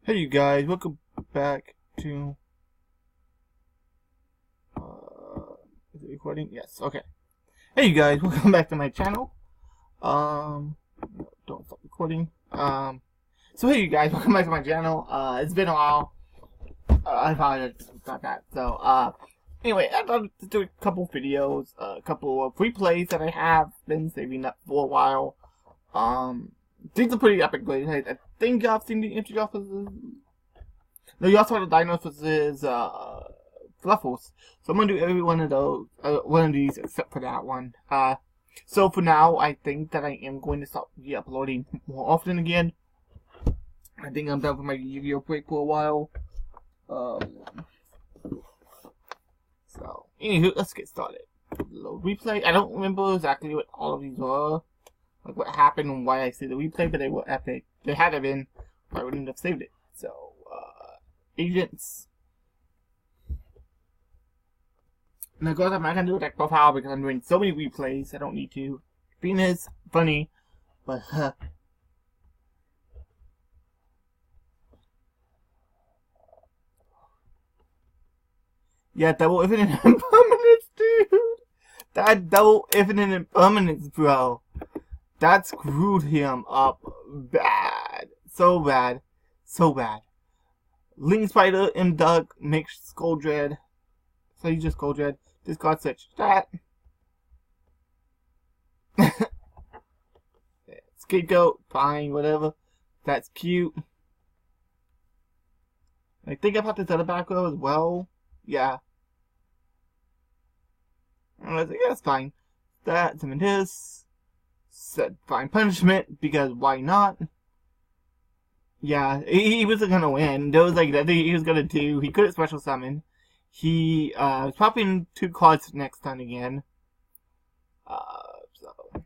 Hey you guys, welcome back to is it recording? Yes, okay. Hey you guys, welcome back to my channel. No, don't stop recording. So hey you guys, welcome back to my channel. It's been a while. I apologize about that. So anyway, I thought to do a couple videos, a couple of replays that I have been saving up for a while. These are pretty epic plays. I think y'all seen the entry offices. No, you also have the Dinosaurs, Fluffles. So I'm gonna do every one of those, one of these except for that one. So for now, I think that I am going to start re-uploading more often again. I think I'm done with my Yu-Gi-Oh break for a while. So, anywho, let's get started. Load replay. I don't remember exactly what all of these were, like what happened and why I see the replay, but they were epic. They had it been, I wouldn't have saved it. So, agents. And of course, I'm not gonna do a deck profile because I'm doing so many replays. I don't need to. Being is funny, but yeah, double infinite impermanence, dude. That double infinite impermanence, bro. That screwed him up bad, so bad, so bad. Link Spider, M-Duck, makes Skull Dread. So you just Skull Dread. Discard switch. That. Scapegoat, fine, whatever. That's cute. I think I put this other back row as well. Yeah. And I was like, yeah, that's fine. That, summon this. Set fine punishment, because why not? Yeah, he wasn't gonna win. There was like nothing he was gonna do. He couldn't special summon. He was popping 2 cards next turn again. So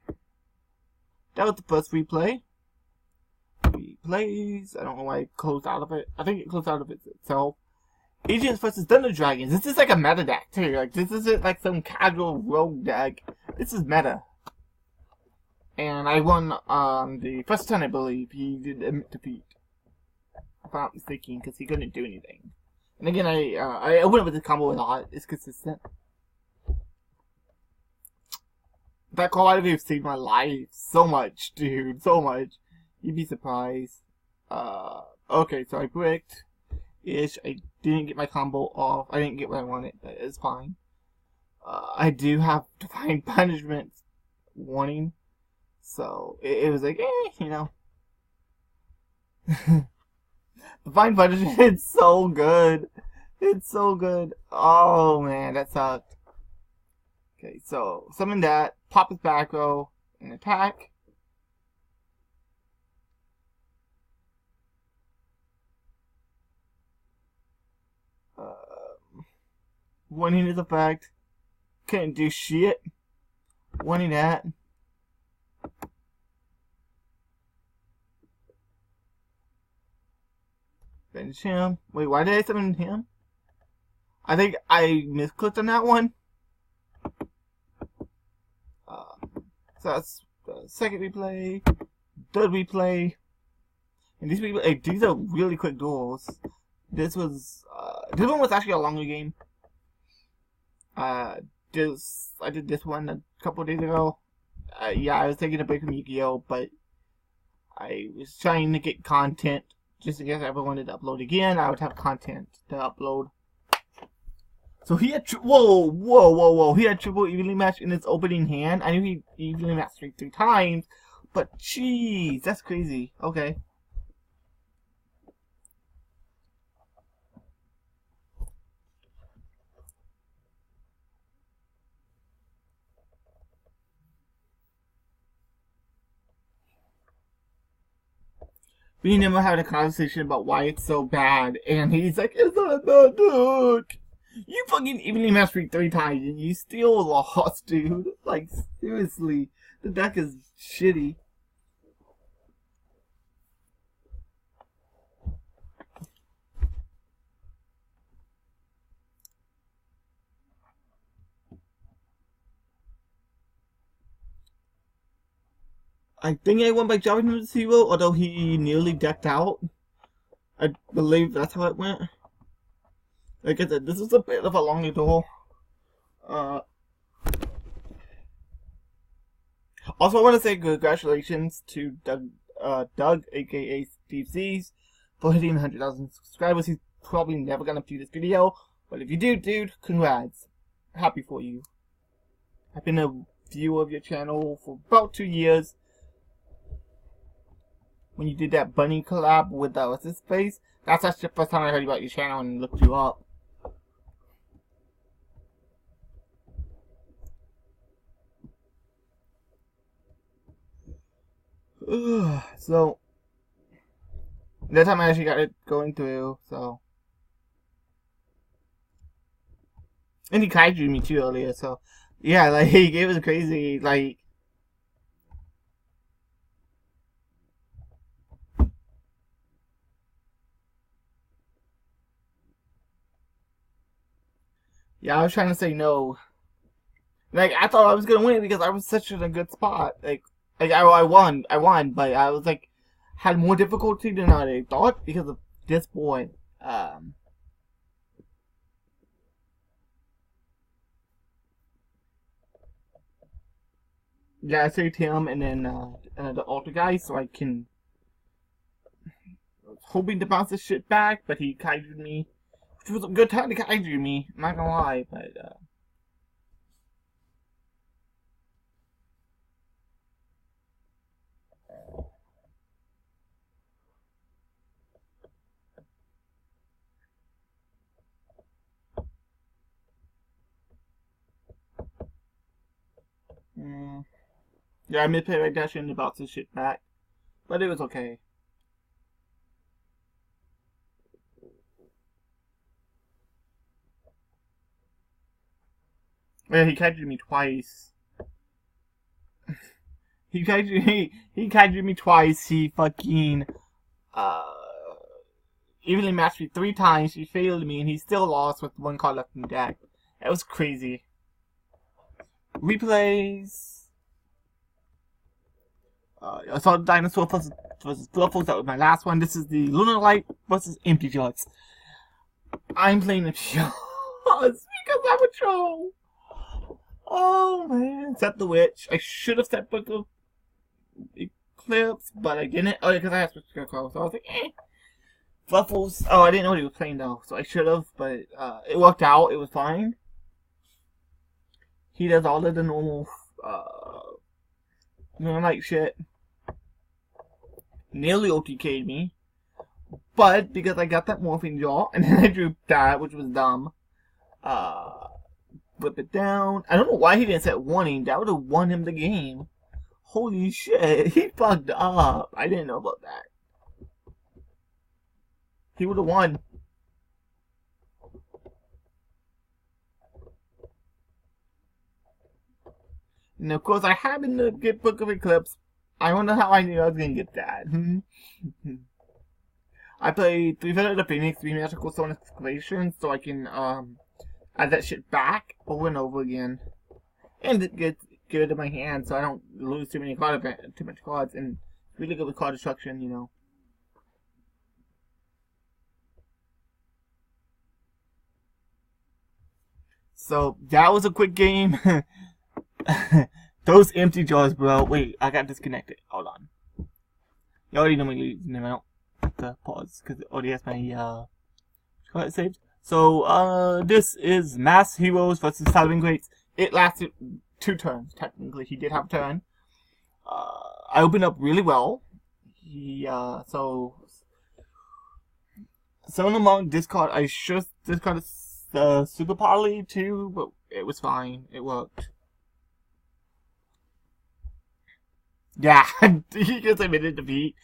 that was the first replay. Replays. I don't know why it closed out of it. I think it closed out of it itself. Agents versus Thunder Dragons. This is like a meta deck too. Like this isn't like some casual rogue deck. This is meta. And I won on the first turn, I believe. He did admit defeat. If I'm not mistaken, because he couldn't do anything. And again, I went with the combo a lot. It's consistent. That call out of have saved my life so much, dude. So much. You'd be surprised. Okay, so I bricked. Ish. I didn't get my combo off. I didn't get what I wanted, but it's fine. I do have Divine Punishment warning. So, it was like, you know. Divine Punishment, it's so good. It's so good. Oh, man, that sucked. Okay, so, summon that. Pop his back row and attack. Wanting his effect. Couldn't do shit. Wanting that. Finish him. Wait, why did I summon him? I think I misclicked on that one. So that's the second replay, third replay, and these are really quick duels. This one was actually a longer game. I did this one a couple days ago. Yeah, I was taking a break from Yu-Gi-Oh, but I was trying to get content. Just in case I ever wanted to upload again, I would have content to upload. So he had whoa! He had triple evenly match in his opening hand. I knew he evenly matched 3 times, but jeez, that's crazy. Okay. Me and him were having a conversation about why it's so bad, and he's like, "It's not a bad deck. You fucking evenly matched me 3 times, and you still lost, dude. Like, seriously, the deck is shitty." I think I won by dropping him to 0, although he nearly decked out. I believe that's how it went. Like I said, this is a bit of a long duel. Also, I want to say congratulations to Doug, aka Steve C's, for hitting 100,000 subscribers. He's probably never gonna view this video, but if you do, dude, congrats. Happy for you. I've been a viewer of your channel for about 2 years. When you did that bunny collab with what's his face, that's actually the first time I heard about your channel and looked you up. So that time I actually got it going through, so. And he kaiju me too earlier, so yeah, like it was crazy, like yeah, I was trying to say no. Like I thought I was gonna win because I was such in a good spot. Like I won, but I was like had more difficulty than I thought because of this boy. Yeah, I saved him and then the altar guy so I can. I was hoping to bounce this shit back, but he kaiju'd me, which was a good time to kaiju me. I'm not gonna lie, but. Yeah, I mid-play right there, shouldn't have bounced this shit back. But it was okay. Yeah, he kaiju me twice. he kaiju me twice. He fucking evenly matched me 3 times. He failed me, and he still lost with 1 card left in the deck. That was crazy. Replays. I saw the Dinosaur versus Fluffles. That was my last one. This is the Lunar Light versus Empty Jars. I'm playing the Jars because I'm a troll. Oh man, set the witch. I should have set Book of Eclipse, but I didn't. Oh, yeah, because I had switched to call, so I was like, eh. Fluffles. Oh, I didn't know what he was playing though, so I should have, but it worked out. It was fine. He does all of the normal Light shit. Nearly OTK'd me, but because I got that morphine jaw and then I drew that, which was dumb. Whip it down. I don't know why he didn't set warning. That would have won him the game. Holy shit, he fucked up. I didn't know about that. He would have won. And of course, I happened to get Book of Eclipse. I wonder how I knew I was gonna get that. I played 3 Feather of the Phoenix, 3 Magical Stone Excavation, so I can add that shit back over and over again, and get it in my hand, so I don't lose too much cards, and really good with card destruction, you know. So that was a quick game. Those empty jars, bro. Wait, I got disconnected. Hold on. You already know me losing them out. The pause because it already has my card saved. So this is Mass Heroes versus Salving Greats. It lasted 2 turns technically. He did have a turn. I opened up really well. So someone among discard. I should discard Super Poly too, but it was fine. It worked. Yeah, he gets admitted defeat.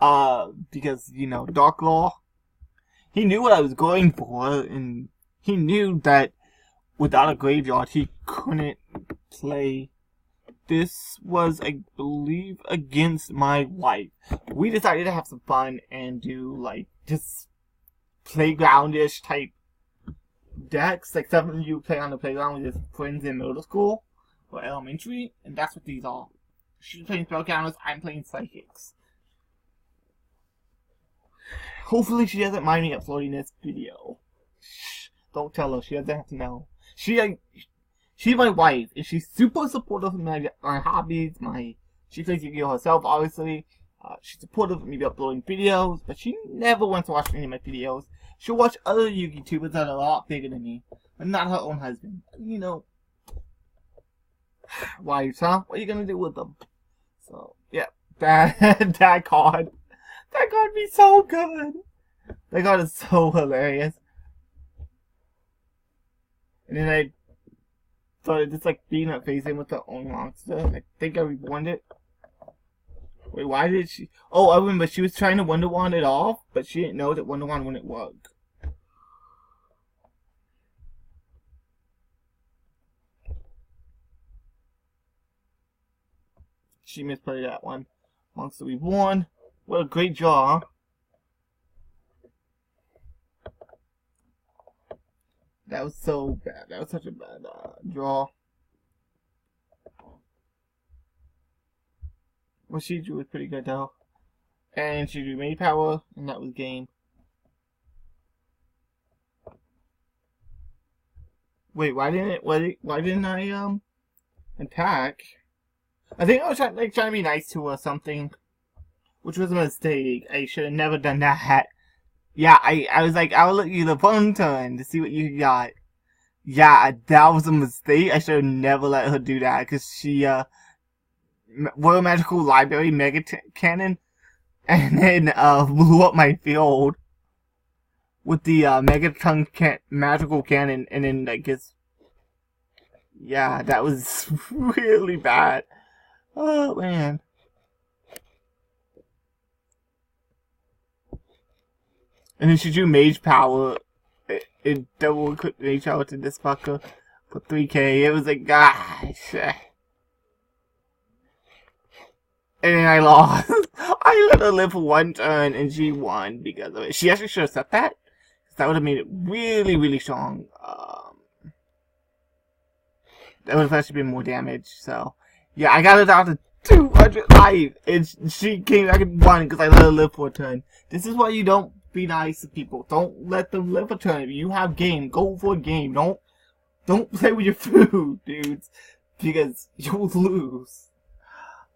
Because, you know, Dark Law. He knew what I was going for, and he knew that without a graveyard, he couldn't play. This was, I believe, against my wife. We decided to have some fun and do, like, just playground-ish type decks. Like, something you play on the playground with your friends in middle school or elementary, and that's what these are. She's playing spell counters, I'm playing psychics. Hopefully she doesn't mind me uploading this video. Shh, don't tell her. She doesn't have to know. She's my wife, and she's super supportive of my hobbies. She plays Yu-Gi-Oh herself, obviously. She's supportive of me uploading videos, but she never wants to watch any of my videos. She'll watch other Yu-Gi tubers that are a lot bigger than me, but not her own husband. You know, wives, huh? What are you gonna do with them? So, yeah, that card be so good. That card is so hilarious. And then I started just like being up facing with the own monster. I think I reborned it. Wait, why did she? Oh, I remember she was trying to Wonder Wand it off, but she didn't know that Wonder Wand wouldn't work. She misplayed that one. Monster Reborn. What a great draw. That was so bad. That was such a bad draw. What she drew was pretty good though. And she drew Made Power, and that was game. Wait, why didn't I attack? I think I was trying to be nice to her or something, which was a mistake. I should have never done that. Yeah, I was like, I'll let you the phone turn to see what you got. Yeah, that was a mistake. I should have never let her do that, because she, World Magical Library Mega Cannon, and then, blew up my field with the, Magical Cannon, and then, I guess, yeah, that was really bad. Oh, man. And then she drew Mage Power. It double clicked Mage Power to this fucker for 3K. It was like, gosh. And then I lost. I let her live for one turn and she won because of it. She actually should have set that. That would have made it really, really strong. That would have actually been more damage. So, yeah, I got it down to 200 life. And she came back and won because I let her live for a turn. This is why you don't be nice to people. Don't let them live a turn. If you have game, go for a game. Don't play with your food, dudes, because you'll lose.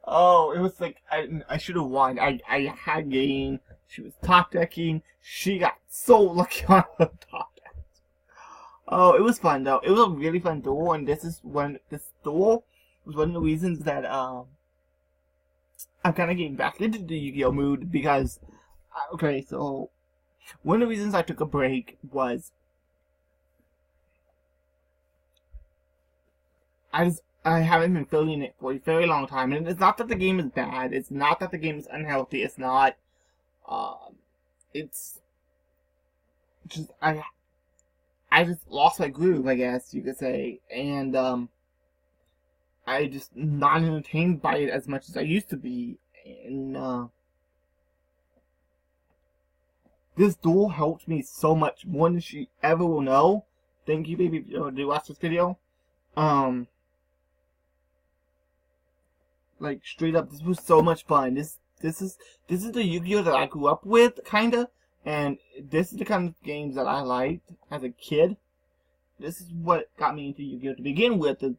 Oh, it was like I should have won. I had game. She was top decking. She got so lucky on her top deck. Oh, it was fun though. It was a really fun duel, and this duel was one of the reasons that I'm kind of getting back into the Yu-Gi-Oh mood because okay, so one of the reasons I took a break was I haven't been feeling it for a very long time, and it's not that the game is bad. It's not that the game is unhealthy. It's not. It's just I just lost my groove, I guess you could say, and I just not entertained by it as much as I used to be, and this duel helped me so much more than she ever will know. Thank you, baby, if you watch this video. Like straight up, this was so much fun. This is the Yu-Gi-Oh that I grew up with, kinda, and this is the kind of games that I liked as a kid. This is what got me into Yu-Gi-Oh to begin with. The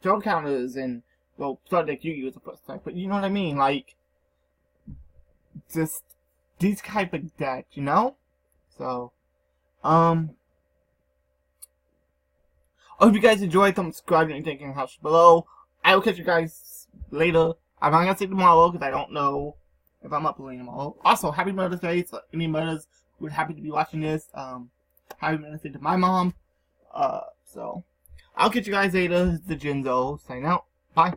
throw counters and well, Start Deck Yu-Gi-Oh was the first time, but you know what I mean, like just these type of decks, you know. So, I hope you guys enjoyed. Subscribe and anything in the house below. I will catch you guys later. I'm not gonna say tomorrow because I don't know if I'm uploading tomorrow. Also, happy Mother's Day. So any mothers who are happy to be watching this, happy Mother's Day to my mom. So I'll catch you guys later. This is TheJinzo. Sign out. Bye.